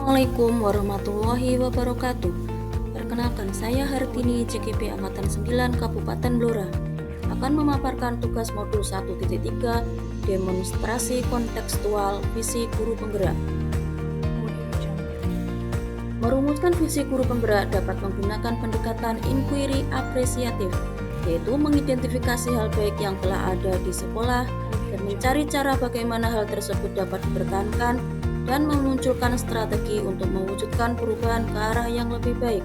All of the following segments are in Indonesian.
Assalamualaikum warahmatullahi wabarakatuh. Perkenalkan, saya Hartini, CGP Angkatan 9 Kabupaten Blora, akan memaparkan tugas modul 1.3 demonstrasi kontekstual visi guru penggerak. Merumuskan visi guru penggerak dapat menggunakan pendekatan inquiry apresiatif, yaitu mengidentifikasi hal baik yang telah ada di sekolah dan mencari cara bagaimana hal tersebut dapat dipertahankan dan memunculkan strategi untuk mewujudkan perubahan ke arah yang lebih baik.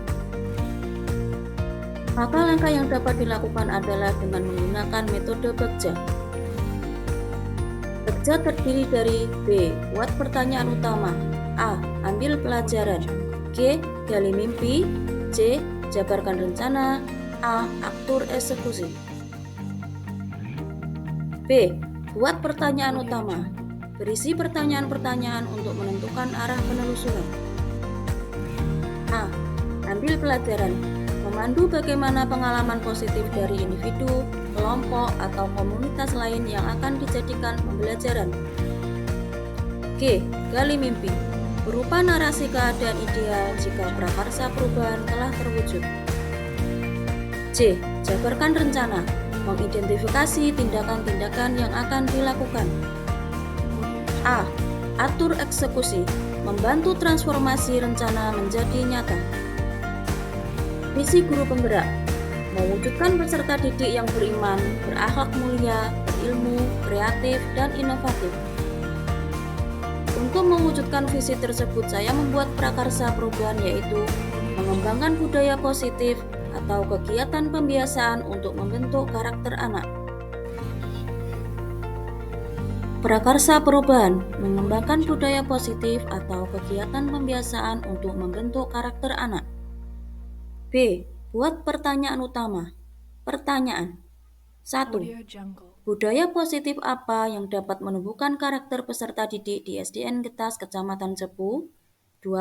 Maka langkah yang dapat dilakukan adalah dengan menggunakan metode Bagja. Bagja terdiri dari B. Buat pertanyaan utama, A. Ambil pelajaran, G. Gali mimpi, C. Jabarkan rencana, A. Atur eksekusi. B. Buat pertanyaan utama. Berisi pertanyaan-pertanyaan untuk menentukan arah penelusuran. A. Ambil pelajaran. Memandu bagaimana pengalaman positif dari individu, kelompok, atau komunitas lain yang akan dijadikan pembelajaran. G. Gali mimpi. Berupa narasi keadaan ideal jika prakarsa perubahan telah terwujud. C. Jabarkan rencana. Mengidentifikasi tindakan-tindakan yang akan dilakukan. A. Atur eksekusi. Membantu transformasi rencana menjadi nyata. Visi guru penggerak. Mewujudkan peserta didik yang beriman, berakhlak mulia, berilmu, kreatif, dan inovatif. Untuk mewujudkan visi tersebut, saya membuat prakarsa perubahan, yaitu mengembangkan budaya positif atau kegiatan pembiasaan untuk membentuk karakter anak. Prakarsa perubahan, mengembangkan budaya positif atau kegiatan pembiasaan untuk membentuk karakter anak. B. Buat pertanyaan utama. Pertanyaan 1. Budaya positif apa yang dapat menumbuhkan karakter peserta didik di SDN Getas, Kecamatan Cepu? 2.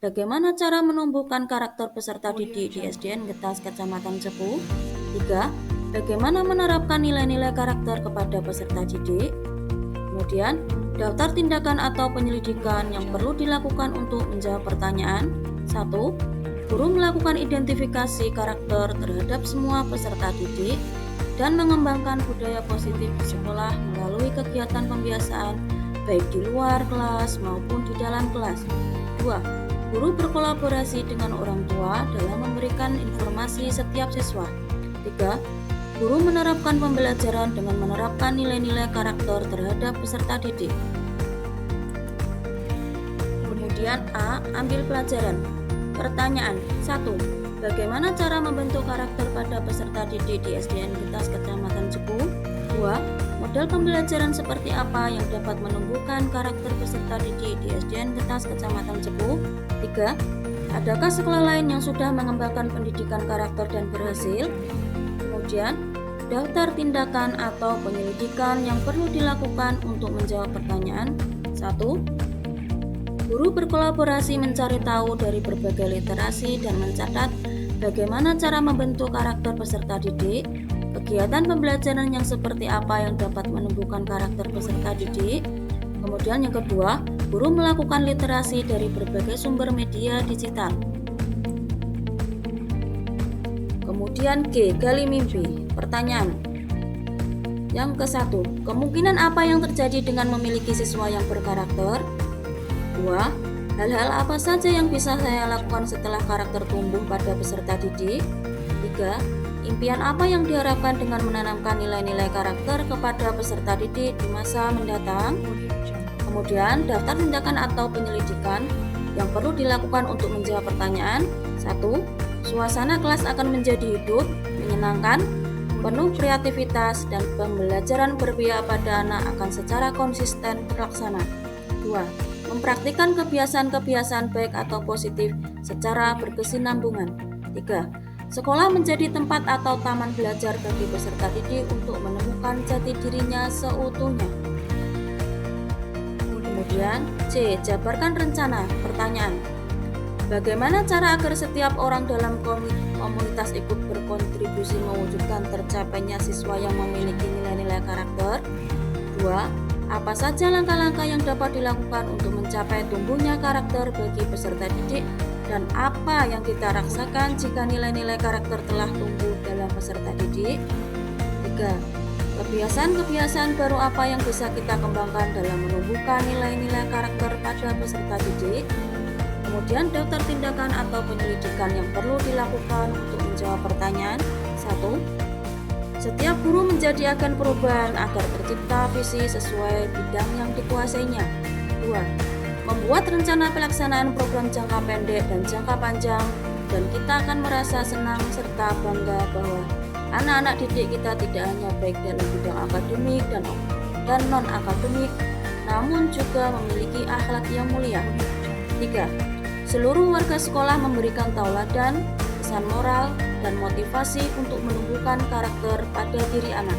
Bagaimana cara menumbuhkan karakter peserta didik di SDN Getas, Kecamatan Cepu? 3. Bagaimana menerapkan nilai-nilai karakter kepada peserta didik? Kemudian, daftar tindakan atau penyelidikan yang perlu dilakukan untuk menjawab pertanyaan. 1. Guru melakukan identifikasi karakter terhadap semua peserta didik dan mengembangkan budaya positif di sekolah melalui kegiatan pembiasaan baik di luar kelas maupun di dalam kelas. 2. Guru berkolaborasi dengan orang tua dalam memberikan informasi setiap siswa. 3. Guru menerapkan pembelajaran dengan menerapkan nilai-nilai karakter terhadap peserta didik. Kemudian A. Ambil pelajaran. Pertanyaan 1. Bagaimana cara membentuk karakter pada peserta didik di SDN Getas, Kecamatan Cepu? 2. Model pembelajaran seperti apa yang dapat menumbuhkan karakter peserta didik di SDN Getas, Kecamatan Cepu? 3. Adakah sekolah lain yang sudah mengembangkan pendidikan karakter dan berhasil? Kemudian, daftar tindakan atau penyelidikan yang perlu dilakukan untuk menjawab pertanyaan. 1. Guru berkolaborasi mencari tahu dari berbagai literasi dan mencatat bagaimana cara membentuk karakter peserta didik, kegiatan pembelajaran yang seperti apa yang dapat menumbuhkan karakter peserta didik. Kemudian yang kedua, guru melakukan literasi dari berbagai sumber media digital. Kemudian G. Gali mimpi. Pertanyaan yang ke-1, kemungkinan apa yang terjadi dengan memiliki siswa yang berkarakter? 2. Hal-hal apa saja yang bisa saya lakukan setelah karakter tumbuh pada peserta didik? 3. Impian apa yang diharapkan dengan menanamkan nilai-nilai karakter kepada peserta didik di masa mendatang? Kemudian, daftar tindakan atau penyelidikan yang perlu dilakukan untuk menjawab pertanyaan. 1. Suasana kelas akan menjadi hidup, menyenangkan, penuh kreativitas, dan pembelajaran berpihak pada anak akan secara konsisten terlaksana. 2. Mempraktikkan kebiasaan-kebiasaan baik atau positif secara berkesinambungan. 3. Sekolah menjadi tempat atau taman belajar bagi peserta didik untuk menemukan jati dirinya seutuhnya. Kemudian C. Jabarkan rencana. Pertanyaan, bagaimana cara agar setiap orang dalam komunitas ikut berkontribusi mewujudkan tercapainya siswa yang memiliki nilai-nilai karakter? 2. Apa saja langkah-langkah yang dapat dilakukan untuk mencapai tumbuhnya karakter bagi peserta didik dan apa yang kita rasakan jika nilai-nilai karakter telah tumbuh dalam peserta didik? 3. Kebiasaan-kebiasaan baru apa yang bisa kita kembangkan dalam menumbuhkan nilai-nilai karakter pada peserta didik? Kemudian daftar tindakan atau penyelidikan yang perlu dilakukan untuk menjawab pertanyaan. 1. Setiap guru menjadi agen perubahan agar tercipta visi sesuai bidang yang dikuasainya. 2. Membuat rencana pelaksanaan program jangka pendek dan jangka panjang, dan kita akan merasa senang serta bangga bahwa anak-anak didik kita tidak hanya baik dalam bidang akademik dan non-akademik, namun juga memiliki akhlak yang mulia. 3. Seluruh warga sekolah memberikan tauladan, pesan moral, dan motivasi untuk menumbuhkan karakter pada diri anak.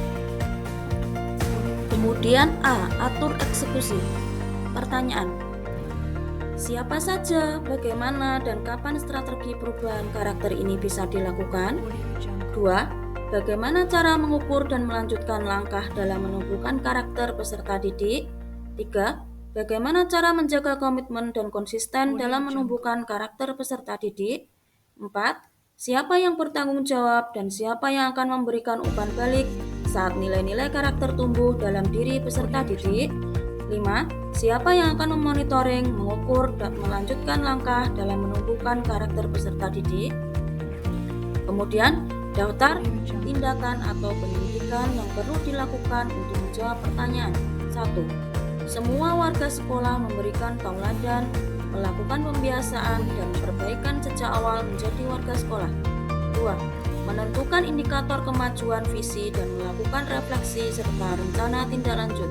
Kemudian A. Atur eksekusi. Pertanyaan: siapa saja, bagaimana, dan kapan strategi perubahan karakter ini bisa dilakukan? 2. Bagaimana cara mengukur dan melanjutkan langkah dalam menumbuhkan karakter peserta didik? 3. Bagaimana cara menjaga komitmen dan konsisten dalam menumbuhkan karakter peserta didik? 4. Siapa yang bertanggung jawab dan siapa yang akan memberikan umpan balik saat nilai-nilai karakter tumbuh dalam diri peserta didik? 5. Siapa yang akan memonitoring, mengukur, dan melanjutkan langkah dalam menumbuhkan karakter peserta didik? Kemudian, daftar tindakan atau penyelidikan yang perlu dilakukan untuk menjawab pertanyaan. 1. Semua warga sekolah memberikan tauladan, melakukan pembiasaan dan perbaikan sejak awal menjadi warga sekolah. 2. Menentukan indikator kemajuan visi dan melakukan refleksi serta rencana tindak lanjut.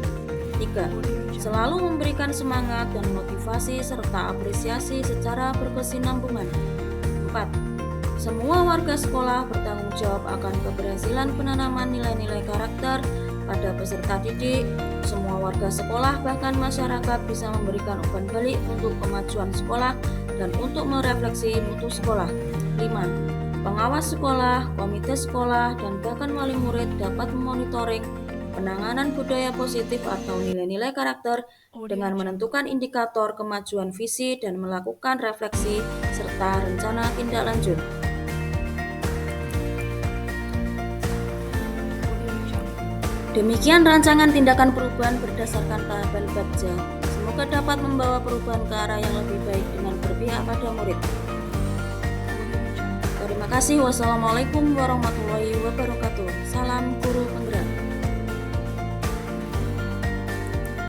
3. Selalu memberikan semangat dan motivasi serta apresiasi secara berkesinambungan. 4. Semua warga sekolah bertanggung jawab akan keberhasilan penanaman nilai-nilai karakter pada peserta didik. Semua warga sekolah bahkan masyarakat bisa memberikan umpan balik untuk kemajuan sekolah dan untuk merefleksi mutu sekolah. 5. Pengawas sekolah, komite sekolah, dan bahkan wali murid dapat memonitoring penanganan budaya positif atau nilai-nilai karakter dengan menentukan indikator kemajuan visi dan melakukan refleksi serta rencana tindak lanjut. Demikian rancangan tindakan perubahan berdasarkan tahapan Babja. Semoga dapat membawa perubahan ke arah yang lebih baik dengan berpihak pada murid. Terima kasih. Wassalamualaikum warahmatullahi wabarakatuh. Salam guru penggerak.